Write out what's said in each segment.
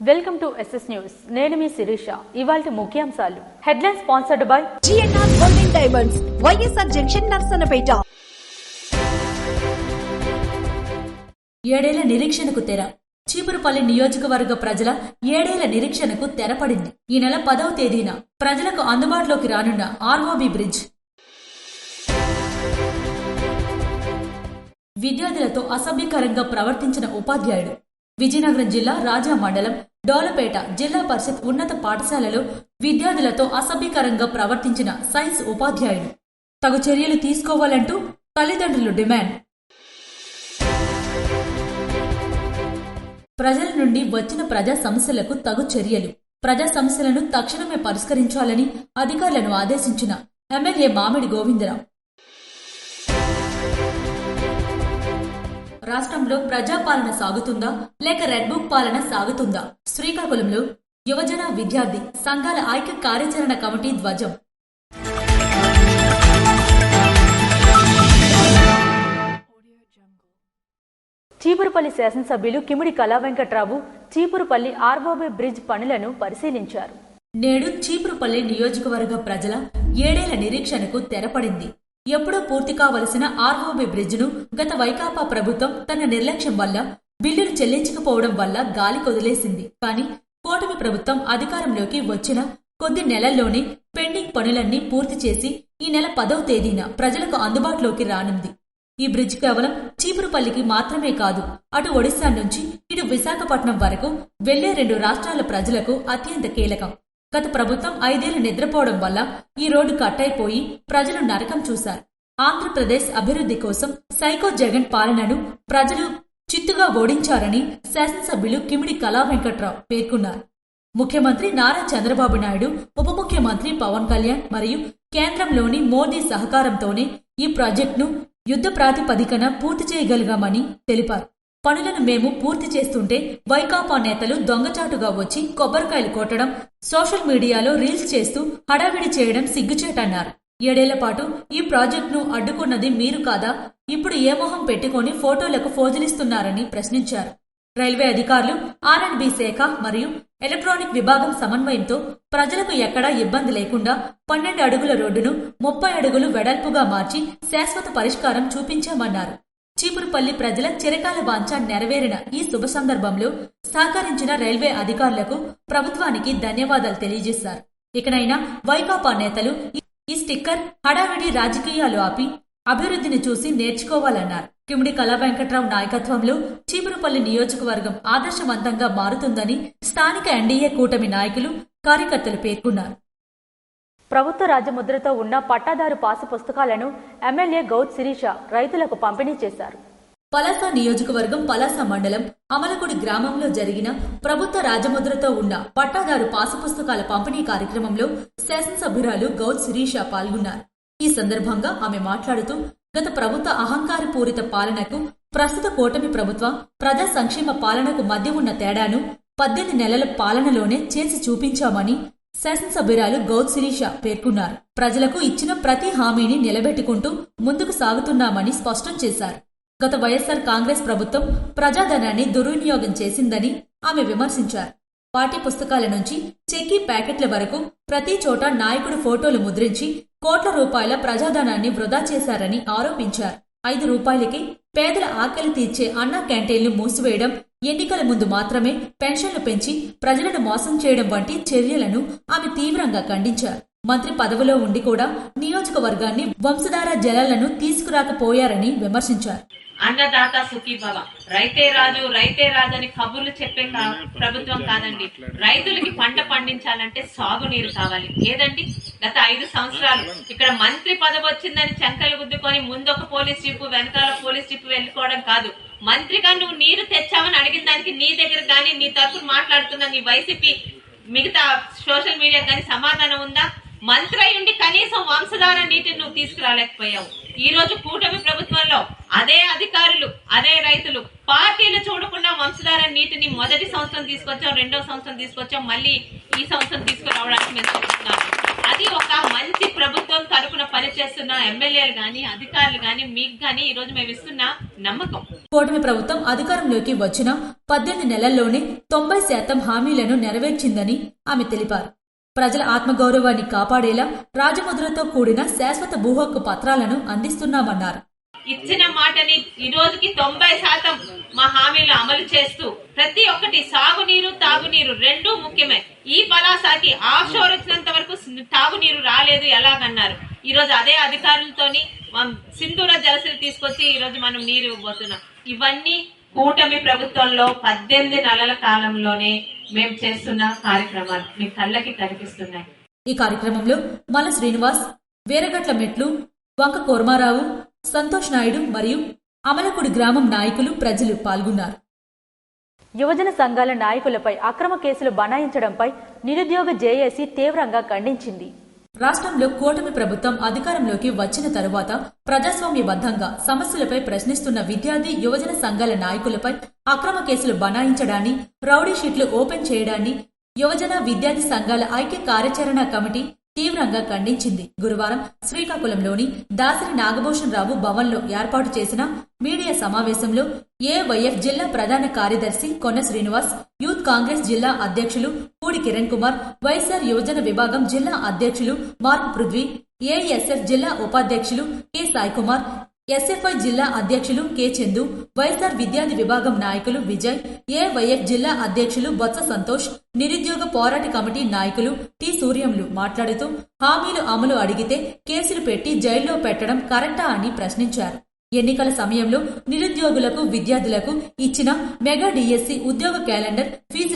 Welcome to SS news. నేను మీ శిరీష. ఇవాల్టి ముఖ్యాంశాలు. Headline sponsored by GNR golden diamonds, YSR junction, Narasannapeta. ఏడేళ్ల నిరీక్షణకు తెర. చీపురుపల్లి నియోజకవర్గ ప్రజల ఏడేళ్ల నిరీక్షణకు తెరపడింది. ఈ నెల 10వ తేదీన ప్రజలకు అందుబాటులోకి రానున్న ఆర్ఓబి బ్రిడ్జ్. విద్యార్థులతో అసభ్యకరంగా ప్రవర్తించిన ఉపాధ్యాయుడు. విజయనగరం జిల్లా రాజా మండలం డోలపేట జిల్లా పరిషత్ ఉన్నత పాఠశాలలో విద్యార్థులతో అసభ్యకరంగా ప్రవర్తించిన సైన్స్ ఉపాధ్యాయుడు. తగు చర్యలు తీసుకోవాలంటూ తల్లిదండ్రులు డిమాండ్. ప్రజల నుండి వచ్చిన ప్రజా సమస్యలకు తగు చర్యలు. ప్రజా సమస్యలను తక్షణమే పరిష్కరించాలని అధికారులను ఆదేశించిన ఎమ్మెల్యే మామిడి గోవిందరావు. రాష్ట్రంలో ప్రజాపాలన సాగుతుందా లేక రెడ్ బుక్ పాలన సాగుతుందా? శ్రీకాకుళంలో యువజన విద్యార్థి సంఘాల ఐక్య కార్యాచరణ కమిటీ ధ్వజం. చీపురుపల్లి శాసనసభ్యులు కిమిడి కళా వెంకట్రావు చీపురుపల్లి ఆర్ఓబి బ్రిడ్జ్ పనులను పరిశీలించారు. నేడు చీపురుపల్లి నియోజకవర్గ ప్రజల ఏడేళ్ల నిరీక్షణకు తెరపడింది. ఎప్పుడో పూర్తి కావలసిన ఆర్ఓబి బ్రిడ్జ్ను గత వైకాపా ప్రభుత్వం తన నిర్లక్ష్యం వల్ల బిల్లులు చెల్లించకపోవడం వల్ల గాలి కొదిలేసింది. కానీ కూటమి ప్రభుత్వం అధికారంలోకి వచ్చిన కొద్ది నెలల్లోనే పెండింగ్ పనులన్నీ పూర్తి చేసి ఈ నెల 10వ తేదీన ప్రజలకు అందుబాటులోకి రానుంది. ఈ బ్రిడ్జ్ కేవలం చీపురుపల్లికి మాత్రమే కాదు, అటు ఒడిశా నుంచి ఇటు విశాఖపట్నం వరకు వెళ్లే 2 రాష్ట్రాల ప్రజలకు అత్యంత కీలకం. గత ప్రభుత్వం 5 ఏళ్లు నిద్రపోవడం వల్ల ఈ రోడ్డు కట్టయిపోయి ప్రజలు నరకం చూశారు. ఆంధ్రప్రదేశ్ అభివృద్ధి కోసం సైకో జగన్ పాలనను ప్రజలు చిత్తుగా ఓడించారని శాసనసభ్యులు కిమిడి కళా వెంకట్రావు పేర్కొన్నారు. ముఖ్యమంత్రి నారా చంద్రబాబు నాయుడు, ఉప ముఖ్యమంత్రి పవన్ కళ్యాణ్ మరియు కేంద్రంలోని మోదీ సహకారంతోనే ఈ ప్రాజెక్టును యుద్ధ ప్రాతిపదికన పూర్తి చేయగలిగామని తెలిపారు. పనులను మేము పూర్తి చేస్తుంటే వైకాపా నేతలు దొంగచాటుగా వచ్చి కొబ్బరికాయలు కొట్టడం, సోషల్ మీడియాలో రీల్స్ చేస్తూ హడావిడి చేయడం సిగ్గుచేటన్నారు. 7 ఏళ్ల పాటు ఈ ప్రాజెక్టును అడ్డుకున్నది మీరు కాదా? ఇప్పుడు ఏ మొహం పెట్టుకుని ఫోటోలకు ఫోజులిస్తున్నారని ప్రశ్నించారు. రైల్వే అధికారులు, ఆర్అండ్బి శాఖ మరియు ఎలక్ట్రానిక్ విభాగం సమన్వయంతో ప్రజలకు ఎక్కడా ఇబ్బంది లేకుండా 12 అడుగుల రోడ్డును 30 అడుగులు వెడల్పుగా మార్చి శాశ్వత పరిష్కారం చూపించామన్నారు. చీపురుపల్లి ప్రజల చిరకాల వాంఛ నెరవేరిన ఈ శుభ సందర్భంలో సహకరించిన రైల్వే అధికారులకు, ప్రభుత్వానికి ధన్యవాదాలు తెలియజేశారు. ఇకనైనా వైకాపా నేతలు ఈ స్టిక్కర్ హడావిడి రాజకీయాలు ఆపి అభివృద్ధిని చూసి నేర్చుకోవాలన్నారు. కిమిడి కళా వెంకట్రావు నాయకత్వంలో చీపురుపల్లి నియోజకవర్గం ఆదర్శవంతంగా మారుతుందని స్థానిక ఎన్డీఏ కూటమి నాయకులు, కార్యకర్తలు పేర్కొన్నారు. ప్రభుత్వ రాజముద్రతో ఉన్న పట్టాదారు పాసు పుస్తకాలను ఎమ్మెల్యే గౌత్ శిరీష రైతులకు పంపిణీ చేశారు. పలాస నియోజకవర్గం పలాస మండలం అమలకుడి గ్రామంలో జరిగిన ప్రభుత్వ రాజముద్రతో ఉన్న పట్టాదారు పాసు పుస్తకాల పంపిణీ కార్యక్రమంలో శాసనసభ్యురాలు గౌత్ శిరీష పాల్గొన్నారు. ఈ సందర్భంగా ఆమె మాట్లాడుతూ గత ప్రభుత్వ అహంకారపూరిత పాలనకు ప్రస్తుత కూటమి ప్రభుత్వ ప్రజా సంక్షేమ పాలనకు మధ్య ఉన్న తేడాను 18 నెలల పాలనలోనే చేసి చూపించామని శాసనసభ్యురాలు గౌత్ శిరీష పేర్కొన్నారు. ప్రజలకు ఇచ్చిన ప్రతి హామీని నిలబెట్టుకుంటూ ముందుకు సాగుతున్నామని స్పష్టం చేశారు. గత వైఎస్ఆర్ కాంగ్రెస్ ప్రభుత్వం ప్రజాధనాన్ని దుర్వినియోగం చేసిందని ఆమె విమర్శించారు. పాఠ్య పుస్తకాల నుంచి చెక్కీ ప్యాకెట్ల వరకు ప్రతి చోట నాయకుడి ఫోటోలు ముద్రించి కోట్ల రూపాయల ప్రజాధనాన్ని వృధా చేశారని ఆరోపించారు. 5 రూపాయలకి పేదల ఆకలి తీర్చే అన్నా క్యాంటీన్లు మూసివేయడం, ఎన్నికల ముందు మాత్రమే పెన్షన్లు పెంచి ప్రజలను మోసం చేయడం వంటి చర్యలను ఆమె తీవ్రంగా ఖండించారు. మంత్రి పదవిలో ఉండి కూడా నియోజకవర్గాన్ని వంశధార జలాలను తీసుకురాకపోయారని విమర్శించారు. అన్నదాత సుఖీభవ, రైతే రాజు రైతే రాజు అని కబుర్లు చెప్పే ప్రభుత్వం కాదండి. రైతులకి పంట పండించాలంటే సాగునీరు కావాలి. ఏదండి గత 5 సంవత్సరాలు ఇక్కడ మంత్రి పదవి వచ్చిందని చంకలు గుద్దుకొని ముందొక పోలీస్ జీపు వెనకాల పోలీస్ జీపు వెళ్ళుకోవడం కాదు. మంత్రిగా నువ్వు నీరు తెచ్చావని అడిగిన దానికి నీ దగ్గర గానీ నీ తరఫున మాట్లాడుతున్న నీ వైసీపీ మిగతా సోషల్ మీడియా గానీ సమాధానం ఉందా? మంత్రి అయ్యుండి కనీసం వంశధార నీటిని నువ్వు తీసుకురాలేకపోయావు. ఈ రోజు కూటమి ప్రభుత్వంలో అదే అధికారులు, అదే రైతులు పార్టీలు చూడకుండా వంశధార నీటిని మొదటి సంవత్సరం తీసుకొచ్చాం, 2వ సంవత్సరం తీసుకొచ్చాం, మళ్ళీ ఈ సంవత్సరం తీసుకురావడానికి మేము చూస్తున్నాం. అది ఒక మంచి ప్రభుత్వం తరపున పనిచేస్తున్న ఎమ్మెల్యేలు గాని, అధికారులు గాని, మీకు గాని ఈ రోజు మేము ఇస్తున్న నమ్మకం. కూటమి ప్రభుత్వం అధికారంలోకి వచ్చిన 18 నెలల్లోనే 90% హామీలను నెరవేర్చిందని ఆమె తెలిపారు. ప్రజల ఆత్మగౌరవాన్ని కాపాడేలా రాజముద్రతో కూడిన శాశ్వత భూహక్కు పత్రాలను అందిస్తున్నామన్నారు. ఇచ్చిన మాటని ఈ రోజుకి 90% మా హామీలు అమలు చేస్తూ ప్రతి ఒక్కటి సాగునీరు తాగునీరు రెండూ ముఖ్యమే. ఈ పలాసాకి ఆఫ్ షోర్ వచ్చినంత వరకు తాగునీరు రాలేదు ఎలాగన్నారు. ఈ రోజు అదే అధికారులతోని సింధూర జలసిరి తీసుకొచ్చి ఈ రోజు మనం నీరు ఇవ్వబోతున్నాం. ఇవన్నీ కూటమి ప్రభుత్వంలో 18 నెలల కాలంలోనే మేము చేస్తున్న కార్యక్రమాలు మీ కళ్ళకి కనిపిస్తున్నాయి. ఈ కార్యక్రమంలో మల్ల శ్రీనివాస్, వీరగట్ల మెట్లు, వంక కోర్మారావు, సంతోష్ నాయుడు మరియు అమలకుడి గ్రామం నాయకులు, ప్రజలు పాల్గొన్నారు. యువజన సంఘాల నాయకులపై అక్రమ కేసులు బనాయించడంపై నిరుద్యోగ జేఏసీ తీవ్రంగా ఖండించింది. రాష్ట్రంలో కూటమి ప్రభుత్వం అధికారంలోకి వచ్చిన తరువాత ప్రజాస్వామ్యబద్ధంగా సమస్యలపై ప్రశ్నిస్తున్న విద్యార్థి యువజన సంఘాల నాయకులపై అక్రమ కేసులు బనాయించడాన్ని, రౌడీ షీట్లు ఓపెన్ చేయడాన్ని యువజన విద్యార్థి సంఘాల ఐక్య కార్యాచరణ కమిటీ తీవ్రంగా ఖండించింది. గురువారం శ్రీకాకుళంలోని దాసరి నాగభూషణ్ రావు భవన్లో ఏర్పాటు చేసిన మీడియా సమావేశంలో ఏవైఎఫ్ జిల్లా ప్రధాన కార్యదర్శి కొన్న శ్రీనివాస్, యూత్ కాంగ్రెస్ జిల్లా అధ్యక్షులు పూడి కిరణ్ కుమార్, వైఎస్ఆర్ యువజన విభాగం జిల్లా అధ్యక్షులు మార్క్ పృథ్వీ, ఏఎస్ఎఫ్ జిల్లా ఉపాధ్యక్షులు కె సాయి కుమార్, ఎస్ఎఫ్ఐ జిల్లా అధ్యక్షులు కె చందు, వైఎస్ఆర్ విద్యార్థి విభాగం నాయకులు విజయ్, ఏవైఎఫ్ జిల్లా అధ్యక్షులు బొత్స సంతోష్, నిరుద్యోగ పోరాట కమిటీ నాయకులు టి సూర్యంలు మాట్లాడుతూ హామీలు అమలు అడిగితే కేసులు పెట్టి జైల్లో పెట్టడం కరెక్టా అని ప్రశ్నించారు. ఎన్నికల సమయంలో నిరుద్యోగులకు, విద్యార్థులకు ఇచ్చిన మెగా డిఎస్సి, ఉద్యోగ క్యాలెండర్, ఫీజు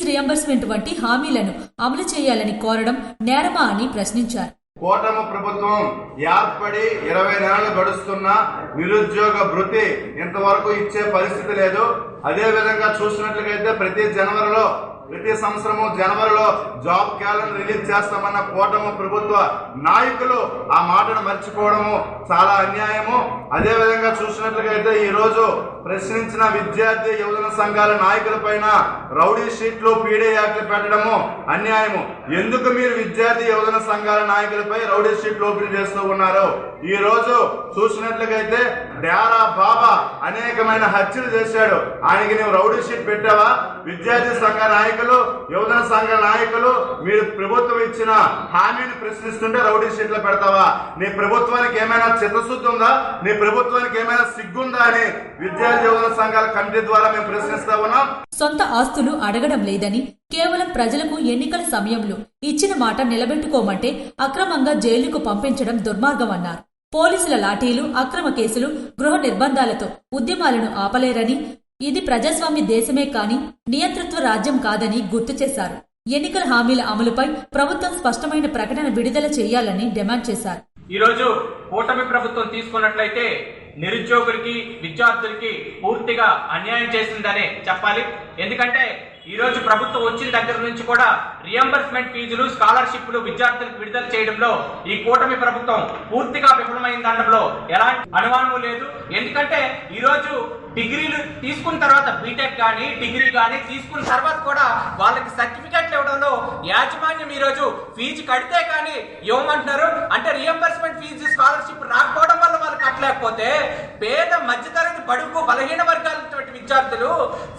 రియంబర్స్మెంట్ వంటి హామీలను అమలు చేయాలని కోరడం నేరమా అని ప్రశ్నించారు. కూటమి ప్రభుత్వం ఏర్పడి 20 నెలలు గడుస్తున్నా నిరుద్యోగ భృతి ఇంతవరకు ఇచ్చే పరిస్థితి లేదు. అదే విధంగా చూసినట్లయితే ప్రతి సంవత్సరము జనవరిలో జాబ్ క్యాలెండర్ రిలీజ్ చేస్తామన్న కూటమి ప్రభుత్వ నాయకులు ఆ మాటను మర్చిపోవడము చాలా అన్యాయము. అదే విధంగా చూసినట్లయితే ఈ రోజు ప్రశ్నించిన విద్యార్థి యువజన సంఘాల నాయకుల పైన రౌడీ షీట్లు, పీడీ యాక్ట్లు పెట్టడము అన్యాయము. ఎందుకు మీరు విద్యార్థి యువజన సంఘాల నాయకులపై రౌడీ షీట్లు ఓపెన్ చేస్తూ ఉన్నారు? ఈ రోజు చూసినట్లయితే డేరా బాబా అనేకమైన హత్యలు చేశాడు. ఆయనకి నువ్వు రౌడీ షీట్ పెట్టావా? విద్యార్థి సంఘ నాయకులు, యువజన సంఘ నాయకులు మీరు ప్రభుత్వం ఇచ్చిన హామీని ప్రశ్నిస్తుంటే రౌడీ షీట్లు పెడతావా? నీ ప్రభుత్వానికి ఏమైనా చిత్తశుద్ధి ఉందా? నీ ప్రభుత్వానికి ఏమైనా సిగ్గుందా అని విద్యార్థి యువజన సంఘాల కమిటీ ద్వారా మేము ప్రశ్నిస్తా ఉన్నాం. సొంత ఆస్తులు అడగడం లేదని, కేవలం ప్రజలకు ఎన్నికల సమయంలో ఇచ్చిన మాట నిలబెట్టుకోమంటే అక్రమంగా జైలుకు పంపించడం దుర్మార్గమన్నారు. పోలీసుల లాఠీలు, అక్రమ కేసులు, గృహ నిర్బంధాలతో ఉద్యమాలను ఆపలేరని, ఇది ప్రజాస్వామ్య దేశమే కాని నియంతృత్వ రాజ్యం కాదని గుర్తు చేశారు. ఎన్నికల హామీల అమలుపై ప్రభుత్వం స్పష్టమైన ప్రకటన విడుదల చేయాలని డిమాండ్ చేశారు. ఈరోజు కూటమి ప్రభుత్వం తీసుకున్నట్లయితే నిరుద్యోగులకి, విద్యార్థులకి పూర్తిగా అన్యాయం చేసిందనే చెప్పాలి. ఎందుకంటే ఈ రోజు ప్రభుత్వం వచ్చిన దగ్గర నుంచి కూడా రియంబర్స్మెంట్ ఫీజులు, స్కాలర్షిప్లు విద్యార్థులకు విడుదల చేయడంలో ఈ కూటమి ప్రభుత్వం పూర్తిగా విఫలమైందనడంలో ఎలాంటి అనుమానం లేదు. ఎందుకంటే ఈ రోజు డిగ్రీలు తీసుకున్న తర్వాత బీటెక్ కానీ, డిగ్రీ కానీ తీసుకున్న తర్వాత కూడా వాళ్ళకి సర్టిఫికెట్లు ఇవ్వడంలో యాజమాన్యం ఈ రోజు ఫీజు కడితే కానీ ఇవ్వమంటున్నారు. అంటే రియంబర్స్మెంట్ ఫీజు, స్కాలర్షిప్ రాకపోవడం వల్ల వాళ్ళు కట్టలేకపోతే పేద మధ్యతరగతి, బడుగు, బలహీన వర్గాల విద్యార్థులు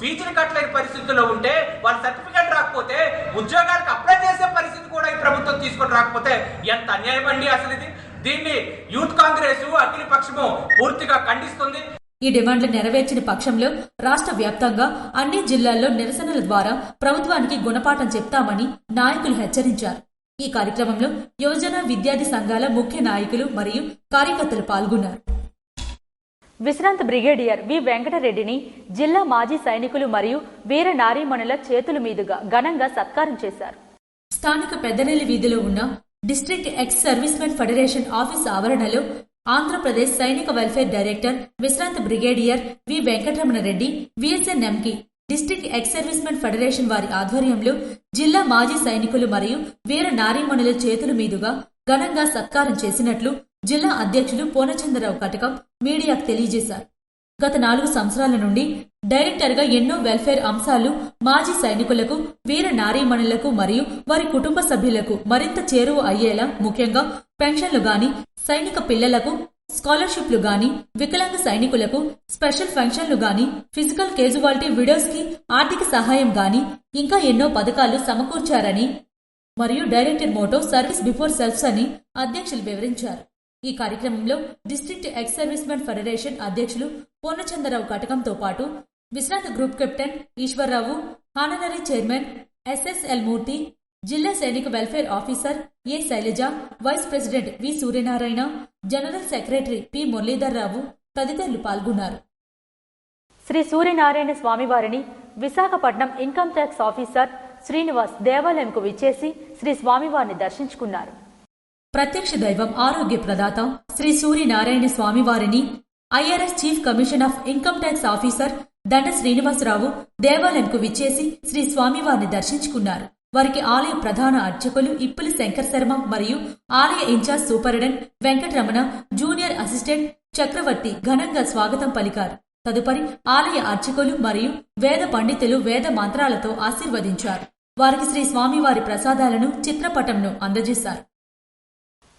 ఫీజులు కట్టలేని పరిస్థితుల్లో ఉంటే, వాళ్ళ సర్టిఫికెట్ రాకపోతే ఉద్యోగాలకు అప్లై చేసే పరిస్థితి కూడా ఈ ప్రభుత్వం తీసుకొని రాకపోతే ఎంత అన్యాయం అండి అసలు ఇది. దీన్ని యూత్ కాంగ్రెస్, అఖిల పక్షము పూర్తిగా ఖండిస్తుంది. ఈ డిమాండ్లు నెరవేర్చిన పక్షంలో రాష్ట్ర వ్యాప్తంగా అన్ని జిల్లాల్లో నిరసనల ద్వారా ప్రభుత్వానికి గుణపాఠం చెప్తామని నాయకులు హెచ్చరించారు. ఈ కార్యక్రమంలో యువజన విద్యార్థి సంఘాల ముఖ్య నాయకులు మరియు కార్యకర్తలు పాల్గొన్నారు. విశ్రాంత బ్రిగేడియర్ వి వెంకటరెడ్డిని జిల్లా మాజీ సైనికులు మరియు వీర నారీమణుల చేతుల మీదుగా ఘనంగా సత్కారం చేశారు. స్థానిక పెద్దనెల్లి వీధిలో ఉన్న district ex servicemen federation office ఆవరణలో ఆంధ్రప్రదేశ్ సైనిక వెల్ఫేర్ డైరెక్టర్ విశ్రాంత బ్రిగేడియర్ వి వెంకటరమణరెడ్డి, విఎస్ఎన్ఎంకి డిస్ట్రిక్ట్ ఎక్స్ సర్వీస్మెన్ ఫెడరేషన్ వారి ఆధ్వర్యంలో జిల్లా మాజీ సైనికులు మరియు వీర నారీమణుల చేతుల మీదుగా ఘనంగా సత్కారం చేసినట్లు జిల్లా అధ్యక్షులు పూర్ణచంద్రరావు కటకం మీడియాకు తెలియజేశారు. గత 4 సంవత్సరాల నుండి డైరెక్టర్గా ఎన్నో వెల్ఫేర్ అంశాలు మాజీ సైనికులకు, వీర నారీమణులకు మరియు వారి కుటుంబ సభ్యులకు మరింత చేరువ అయ్యేలా, ముఖ్యంగా పెన్షన్లు గాని, సైనిక పిల్లలకు స్కాలర్షిప్లు గాని, వికలాంగ సైనికులకు స్పెషల్ ఫంక్షన్లు గాని, ఫిజికల్ కేజువాలిటీ విడోస్ కి ఆర్థిక సహాయం గాని ఇంకా ఎన్నో పథకాలు సమకూర్చారని మరియు director motto service before self అని అధ్యక్షులు వివరించారు. ఈ కార్యక్రమంలో డిస్ట్రిక్ట్ ఎక్స్ సర్వీస్మెన్ ఫెడరేషన్ అధ్యక్షులు పూర్ణచంద్రరావు కటకంతో పాటు విశ్రాంత group captain Eswararao, honorary chairman SSL Murthy, జిల్లా సైనిక welfare officer A Sailaja, vice president V Suryanarayana, general secretary P Muralidharrao తదితరులు పాల్గొన్నారు. శ్రీ సూర్యనారాయణ స్వామివారిని Visakhapatnam income tax officer Srinivas దేవాలయంకు విచ్చేసి శ్రీ స్వామివారిని దర్శించుకున్నారు. ప్రత్యక్ష దైవం ఆరోగ్య ప్రదాత శ్రీ సూర్యనారాయణ స్వామివారిని IRS chief commission of income tax officer దండ శ్రీనివాసరావు దేవాలయంకు విచ్చేసి శ్రీ స్వామివారిని దర్శించుకున్నారు. వారికి ఆలయ ప్రధాన అర్చకులు ఇప్పులి శంకర్ శర్మ మరియు ఆలయ incharge superintendent Venkataramana, junior assistant Chakravarthi ఘనంగా స్వాగతం పలికారు. తదుపరి ఆలయ అర్చకులు మరియు వేద పండితులు వేద మంత్రాలతో ఆశీర్వదించారు. వారికి శ్రీ స్వామివారి ప్రసాదాలను, చిత్రపటంను అందజేశారు.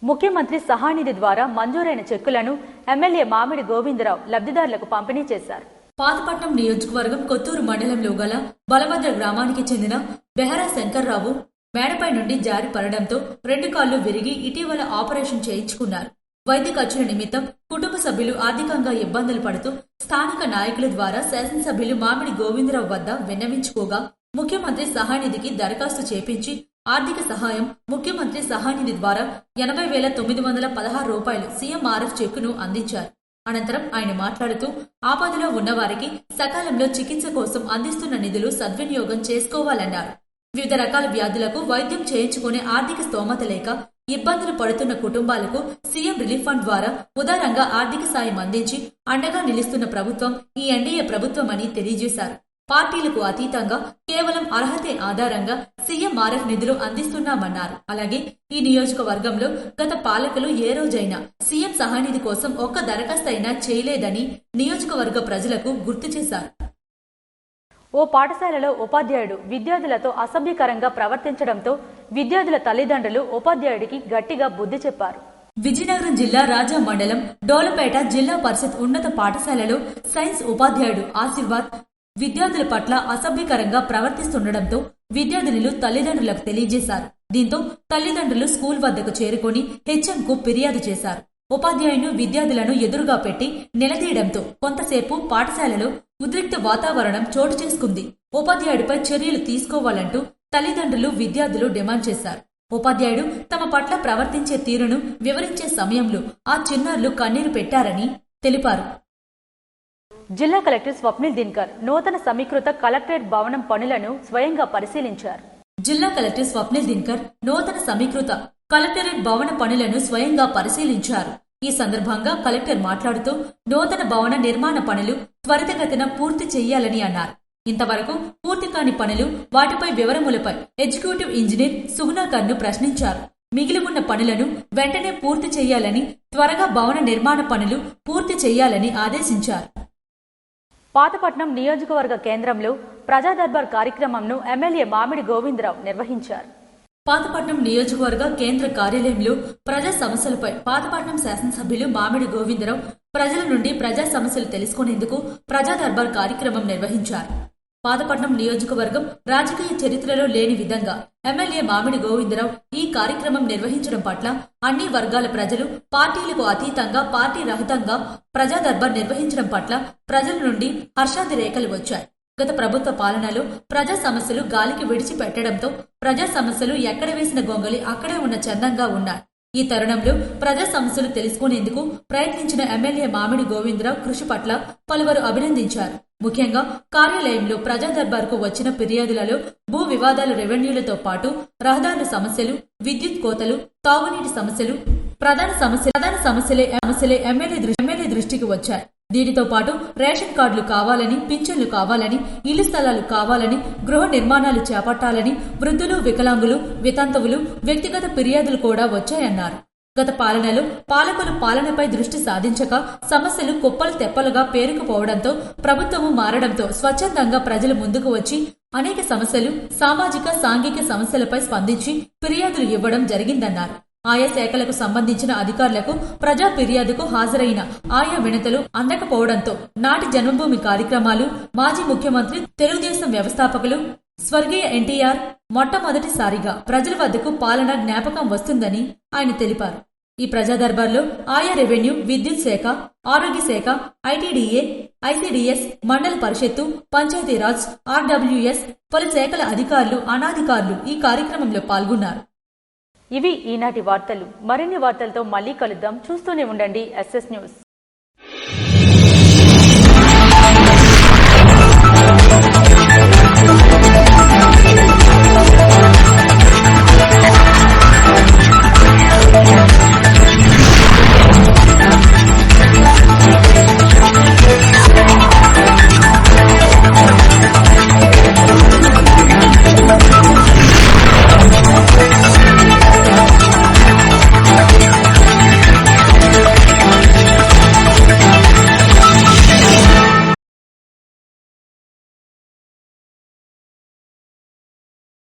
ముఖ్యమంత్రి సహానిధి ద్వారా మంజూరైన చెక్కులను ఎమ్మెల్యే మామిడి గోవిందరావు లబ్ధిదారులకు పంపిణీ చేశారు. పాతపట్నం నియోజకవర్గం కొత్తూరు మండలంలో గల బలభద్ర గ్రామానికి చెందిన బెహరా శంకర్రావు మేడపై నుండి జారి పడడంతో 2 కాళ్లు విరిగి ఇటీవల ఆపరేషన్ చేయించుకున్నారు. వైద్య ఖర్చుల నిమిత్తం కుటుంబ సభ్యులు ఆర్థికంగా ఇబ్బందులు పడుతూ స్థానిక నాయకుల ద్వారా శాసనసభ్యులు మామిడి గోవిందరావు వద్ద విన్నవించుకోగా ముఖ్యమంత్రి సహాయనిధికి దరఖాస్తు చేపించి ఆర్థిక సహాయం ముఖ్యమంత్రి సహాయనిధి ద్వారా 80,916 రూపాయలు సీఎంఆర్ఎఫ్ చెక్కును అందించారు. అనంతరం ఆయన మాట్లాడుతూ ఆపదలో ఉన్నవారికి సకాలంలో చికిత్స కోసం అందిస్తున్న నిధులు సద్వినియోగం చేసుకోవాలన్నారు. వివిధ రకాల వ్యాధులకు వైద్యం చేయించుకునే ఆర్థిక స్తోమత లేక ఇబ్బందులు పడుతున్న కుటుంబాలకు సీఎం రిలీఫ్ ఫండ్ ద్వారా ఉదారంగా ఆర్థిక సాయం అందించి అండగా నిలుస్తున్న ప్రభుత్వం ఈ ఎన్డీఏ ప్రభుత్వం అని తెలియజేశారు. పార్టీలకు అతీతంగా కేవలం అర్హతే ఆధారంగా సీఎంఆర్ఎఫ్ నిధులు అందిస్తున్నామన్నారు. అలాగే ఈ నియోజకవర్గంలో గత పాలకులు ఏ రోజైనా సీఎం సహాయనిధి కోసం ఒక్క దరఖాస్తు అయినా చేయలేదని నియోజకవర్గ ప్రజలకు గుర్తు చేశారు. ఓ పాఠశాలలో ఉపాధ్యాయుడు విద్యార్థులతో అసభ్యకరంగా ప్రవర్తించడంతో విద్యార్థుల తల్లిదండ్రులు ఉపాధ్యాయుడికి గట్టిగా బుద్ధి చెప్పారు. విజయనగరం జిల్లా రాజా మండలం డోలపేట జిల్లా పరిషత్ ఉన్నత పాఠశాలలో సైన్స్ ఉపాధ్యాయుడు ఆశీర్వాద్ విద్యార్థుల పట్ల అసభ్యకరంగా ప్రవర్తిస్తుండటంతో విద్యార్థినులు తల్లిదండ్రులకు తెలియజేశారు. దీంతో తల్లిదండ్రులు స్కూల్ వద్దకు చేరుకుని హెచ్ఎంకు ఫిర్యాదు చేశారు. ఉపాధ్యాయును విద్యార్థులను ఎదురుగా పెట్టి నిలదీయడంతో కొంతసేపు పాఠశాలలో ఉద్రిక్త వాతావరణం చోటు చేసుకుంది. ఉపాధ్యాయుడిపై చర్యలు తీసుకోవాలంటూ తల్లిదండ్రులు విద్యార్థులు డిమాండ్ చేశారు. ఉపాధ్యాయుడు తమ పట్ల ప్రవర్తించే తీరును వివరించే సమయంలో ఆ చిన్నారులు కన్నీరు పెట్టారని తెలిపారు. జిల్లా కలెక్టర్ స్వప్నిల్ దినకర్ నూతన సమీకృత కలెక్టరేట్ భవనం పనులను స్వయంగా పరిశీలించారు. జిల్లా కలెక్టర్ స్వప్నిల్ దినకర్ నూతన సమీకృత కలెక్టరేట్ భవన పనులను స్వయంగా పరిశీలించారు. ఈ సందర్భంగా కలెక్టర్ మాట్లాడుతూ నూతన భవన నిర్మాణ పనులు త్వరితగతిన పూర్తి చేయాలని అన్నారు. ఇంతవరకు పూర్తి కాని పనులు, వాటిపై వివరములపై ఎగ్జిక్యూటివ్ ఇంజనీర్ సుగుణాకర్ ను ప్రశ్నించారు. మిగిలి ఉన్న పనులను వెంటనే పూర్తి చేయాలని, త్వరగా భవన నిర్మాణ పనులు పూర్తి చేయాలని ఆదేశించారు. పాతపట్నం నియోజకవర్గ కేంద్రంలో ప్రజా దర్బార్ కార్యక్రమంను ఎమ్మెల్యే మామిడి గోవిందరావు నిర్వహించారు. పాతపట్నం నియోజకవర్గ కేంద్ర కార్యాలయంలో ప్రజా సమస్యలపై పాతపట్నం శాసనసభ్యులు మామిడి గోవిందరావు ప్రజల నుండి ప్రజా సమస్యలు తెలుసుకునేందుకు ప్రజా దర్బార్ కార్యక్రమం నిర్వహించారు. పాతపట్నం నియోజకవర్గం రాజకీయ చరిత్రలో లేని విధంగా ఎమ్మెల్యే మామిడి గోవిందరావు ఈ కార్యక్రమం నిర్వహించడం పట్ల అన్ని వర్గాల ప్రజలు పార్టీలకు అతీతంగా పార్టీ రహితంగా ప్రజా దర్బార్ నిర్వహించడం పట్ల ప్రజల నుండి హర్షాతిరేకలు వచ్చాయి. గత ప్రభుత్వ పాలనలో ప్రజా సమస్యలు గాలికి విడిచిపెట్టడంతో ప్రజా సమస్యలు ఎక్కడ వేసిన గొంగలి అక్కడే ఉన్న చందంగా ఉన్నాయి. ఈ తరుణంలో ప్రజా సమస్యలు తెలుసుకునేందుకు ప్రయత్నించిన ఎమ్మెల్యే మామిడి గోవిందరావు కృషి పట్ల పలువురు అభినందించారు. ముఖ్యంగా కార్యాలయంలో ప్రజా దర్బార్కు వచ్చిన ఫిర్యాదులలో భూ వివాదాలు, రెవెన్యూలతో పాటు రహదారుల సమస్యలు, విద్యుత్ కోతలు, తాగునీటి సమస్యలు ప్రధాన సమస్యలే ఎమ్మెల్యే దృష్టికి వచ్చాయి. దీనితో పాటు రేషన్ కార్డులు కావాలని, పింఛన్లు కావాలని, ఇళ్ల స్థలాలు కావాలని, గృహ నిర్మాణాలు చేపట్టాలని, వృద్ధులు, వికలాంగులు, వితంతువులు వ్యక్తిగత ఫిర్యాదులు కూడా వచ్చాయన్నారు. గత పాలనలో పాలకులు పాలనపై దృష్టి సాధించక సమస్యలు కుప్పలు తెప్పలుగా పేరుకుపోవడంతో ప్రభుత్వము మారడంతో స్వచ్ఛందంగా ప్రజలు ముందుకు వచ్చి అనేక సమస్యలు, సామాజిక సాంఘిక సమస్యలపై స్పందించి ఫిర్యాదులు ఇవ్వడం జరిగిందన్నారు. ఆయా శాఖలకు సంబంధించిన అధికారులకు ప్రజా ఫిర్యాదుకు హాజరైన ఆయా వినతులు అందకపోవడంతో నాటి జన్మభూమి కార్యక్రమాలు మాజీ ముఖ్యమంత్రి తెలుగుదేశం వ్యవస్థాపకులు స్వర్గీయ ఎన్టీఆర్ మొట్టమొదటిసారిగా ప్రజల వద్దకు పాలన జ్ఞాపకం వస్తుందని ఆయన తెలిపారు. ఈ ప్రజా దర్బార్లో ఆయా రెవెన్యూ, విద్యుత్ శాఖ, ఆరోగ్య శాఖ, ఐటీడీఏ, ఐసీడీఎస్, మండల పరిషత్తు, పంచాయతీరాజ్, ఆర్డబ్ల్యూఎస్, పలు శాఖల అధికారులు, అనధికారులు ఈ కార్యక్రమంలో పాల్గొన్నారు. ఇవి ఈనాటి వార్తలు. మరిన్ని వార్తలతో మళ్ళీ కలుద్దాం. చూస్తూనే ఉండండి ఎస్ఎస్ న్యూస్.